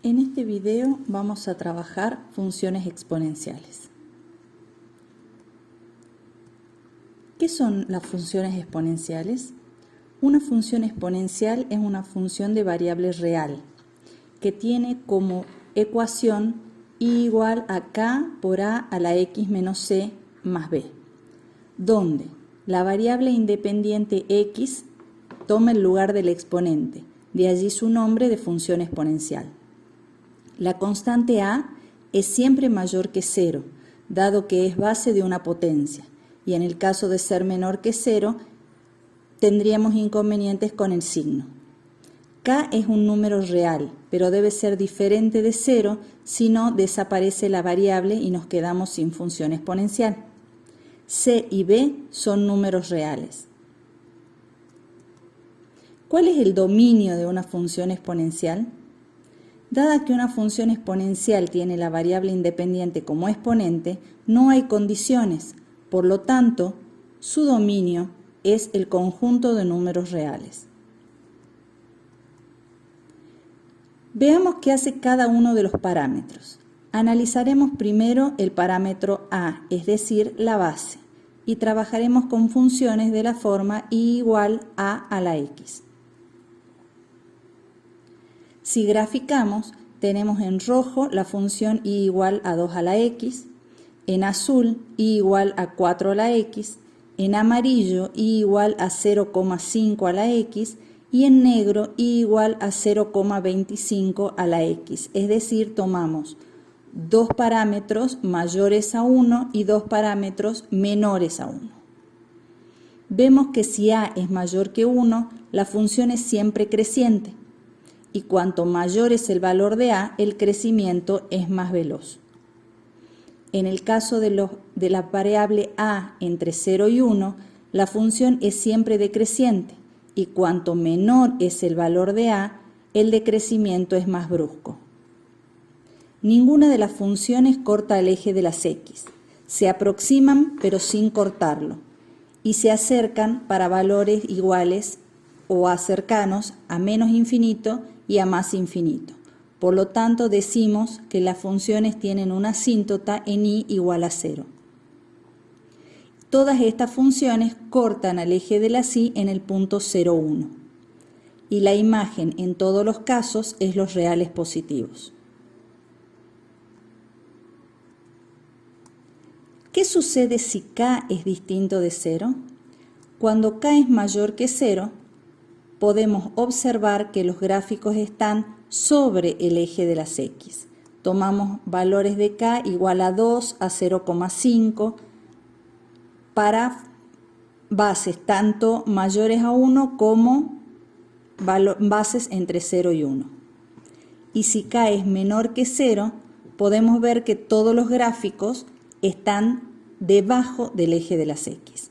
En este video vamos a trabajar funciones exponenciales. ¿Qué son las funciones exponenciales? Una función exponencial es una función de variable real que tiene como ecuación y igual a k por a la x menos c más b, donde la variable independiente x toma el lugar del exponente, de allí su nombre de función exponencial. La constante a es siempre mayor que 0, dado que es base de una potencia, y en el caso de ser menor que 0, tendríamos inconvenientes con el signo. K es un número real, pero debe ser diferente de 0, si no desaparece la variable y nos quedamos sin función exponencial. C y B son números reales. ¿Cuál es el dominio de una función exponencial? Dada que una función exponencial tiene la variable independiente como exponente, no hay condiciones, por lo tanto, su dominio es el conjunto de números reales. Veamos qué hace cada uno de los parámetros. Analizaremos primero el parámetro a, es decir, la base, y trabajaremos con funciones de la forma y igual a la x. Si graficamos, tenemos en rojo la función y igual a 2 a la x, en azul y igual a 4 a la x, en amarillo y igual a 0,5 a la x y en negro y igual a 0,25 a la x. Es decir, tomamos dos parámetros mayores a 1 y dos parámetros menores a 1. Vemos que si a es mayor que 1, la función es siempre creciente. Y cuanto mayor es el valor de a, el crecimiento es más veloz. En el caso de la variable a entre 0 y 1, la función es siempre decreciente, y cuanto menor es el valor de a, el decrecimiento es más brusco. Ninguna de las funciones corta el eje de las x. Se aproximan pero sin cortarlo, y se acercan para valores iguales o a cercanos a menos infinito y a más infinito. Por lo tanto, decimos que las funciones tienen una asíntota en y igual a 0. Todas estas funciones cortan al eje de la y en el punto 0, 1. Y la imagen en todos los casos es los reales positivos. ¿Qué sucede si k es distinto de 0? Cuando k es mayor que 0, podemos observar que los gráficos están sobre el eje de las x. Tomamos valores de k igual a 2, a 0,5 para bases tanto mayores a 1 como bases entre 0 y 1. Y si k es menor que 0, podemos ver que todos los gráficos están debajo del eje de las x.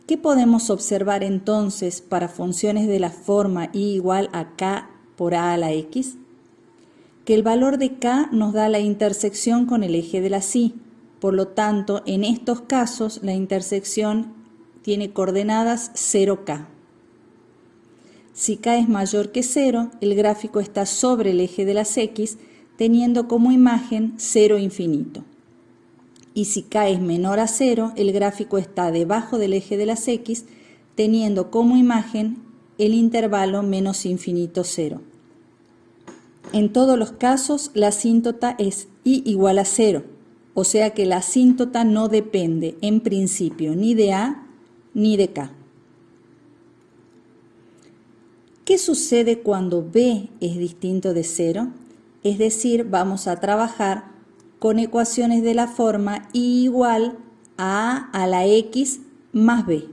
¿Qué podemos observar entonces para funciones de la forma y igual a k por a la x? Que el valor de k nos da la intersección con el eje de la y. Por lo tanto, en estos casos la intersección tiene coordenadas 0k. Si k es mayor que 0, el gráfico está sobre el eje de las x, teniendo como imagen 0 infinito. Y si k es menor a 0, el gráfico está debajo del eje de las x, teniendo como imagen el intervalo menos infinito 0. En todos los casos, la asíntota es y igual a 0, o sea que la asíntota no depende en principio ni de a ni de k. ¿Qué sucede cuando b es distinto de 0? Es decir, vamos a trabajar con ecuaciones de la forma y igual a la x más b.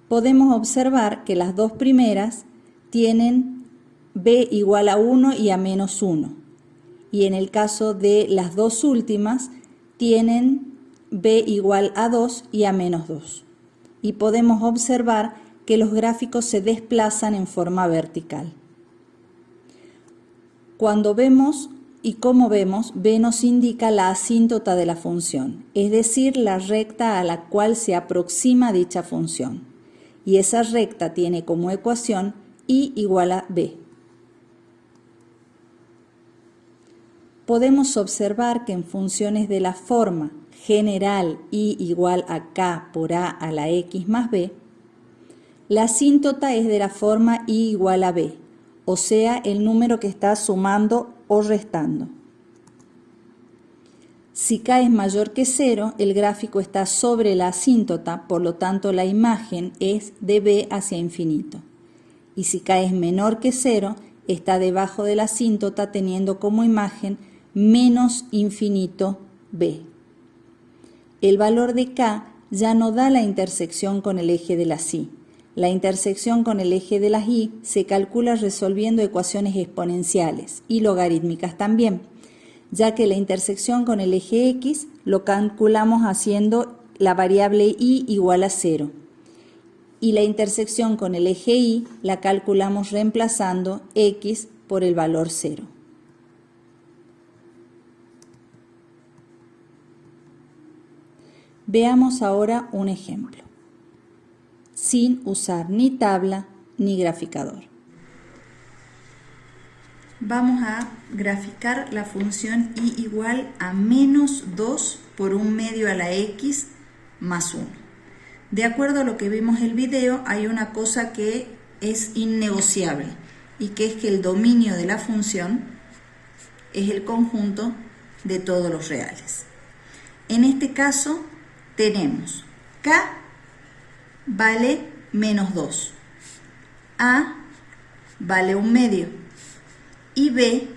Podemos observar que las dos primeras tienen b igual a 1 y a menos 1. Y en el caso de las dos últimas tienen b igual a 2 y a menos 2. Y podemos observar que los gráficos se desplazan en forma vertical. Cuando vemos y como vemos, b nos indica la asíntota de la función, es decir, la recta a la cual se aproxima dicha función. Y esa recta tiene como ecuación y igual a b. podemos observar que en funciones de la forma general y igual a k por a a la x más b, la asíntota es de la forma y igual a b, o sea, el número que está sumando o restando. Si k es mayor que 0, el gráfico está sobre la asíntota, por lo tanto la imagen es de b hacia infinito. Y si k es menor que 0, está debajo de la asíntota teniendo como imagen menos infinito b. El valor de k ya no da la intersección con el eje de las y. La intersección con el eje de las y se calcula resolviendo ecuaciones exponenciales y logarítmicas también, ya que la intersección con el eje x lo calculamos haciendo la variable y igual a 0. Y la intersección con el eje y la calculamos reemplazando x por el valor 0. Veamos ahora un ejemplo, sin usar ni tabla ni graficador. Vamos a graficar la función y igual a menos 2 por 1 medio a la x más 1. De acuerdo a lo que vimos en el video, hay una cosa que es innegociable y que es que el dominio de la función es el conjunto de todos los reales. En este caso tenemos k vale menos 2, a vale 1 medio y b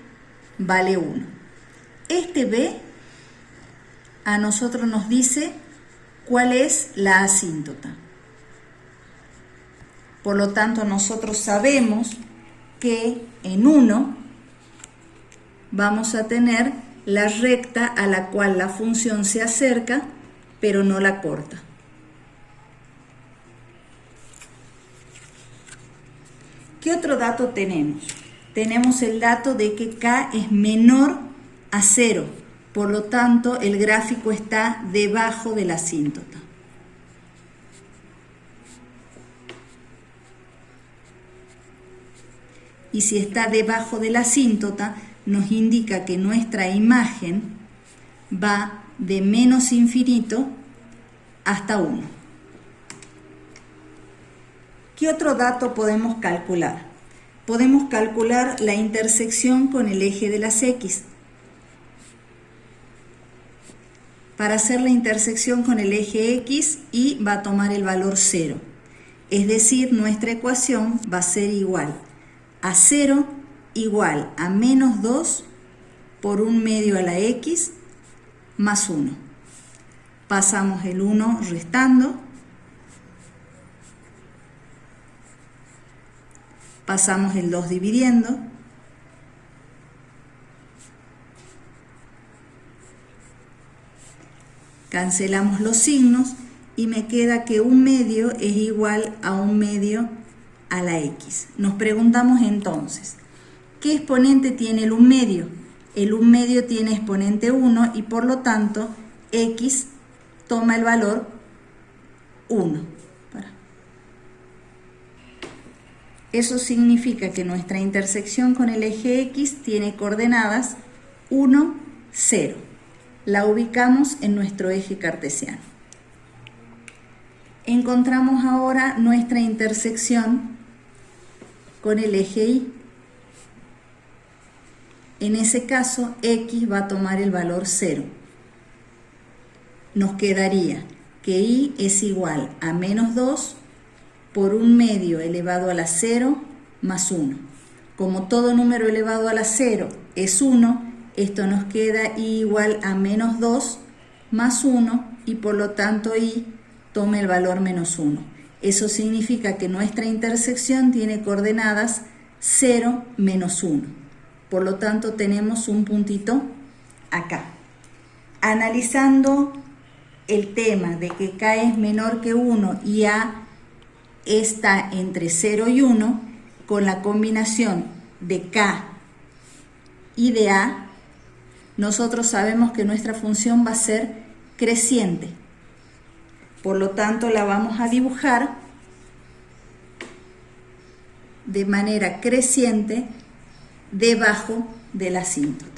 vale 1. Este b a nosotros nos dice cuál es la asíntota. Por lo tanto, nosotros sabemos que en 1 vamos a tener la recta a la cual la función se acerca, pero no la corta. ¿Qué otro dato tenemos? Tenemos el dato de que k es menor a 0, por lo tanto el gráfico está debajo de la asíntota. Y si está debajo de la asíntota, nos indica que nuestra imagen va de menos infinito hasta 1. ¿Qué otro dato podemos calcular? Podemos calcular la intersección con el eje de las x. Para hacer la intersección con el eje x, y va a tomar el valor 0. Es decir, nuestra ecuación va a ser igual a 0 igual a menos 2 por 1 medio a la x más 1. Pasamos el 1 restando. Pasamos el 2 dividiendo. Cancelamos los signos y me queda que 1 medio es igual a 1 medio a la x. Nos preguntamos entonces, ¿qué exponente tiene el 1 medio? El 1 medio tiene exponente 1 y por lo tanto x toma el valor 1. Eso significa que nuestra intersección con el eje x tiene coordenadas 1, 0. La ubicamos en nuestro eje cartesiano. Encontramos ahora nuestra intersección con el eje y. En ese caso, x va a tomar el valor 0. Nos quedaría que y es igual a menos 2 por 1 medio elevado a la 0 más 1. Como todo número elevado a la 0 es 1, esto nos queda y igual a menos 2 más 1 y por lo tanto y toma el valor menos 1. Eso significa que nuestra intersección tiene coordenadas 0, menos 1. Por lo tanto tenemos un puntito acá. Analizando el tema de que k es menor que 1 y a está entre 0 y 1, con la combinación de k y de a, nosotros sabemos que nuestra función va a ser creciente. Por lo tanto, la vamos a dibujar de manera creciente debajo de la asíntota.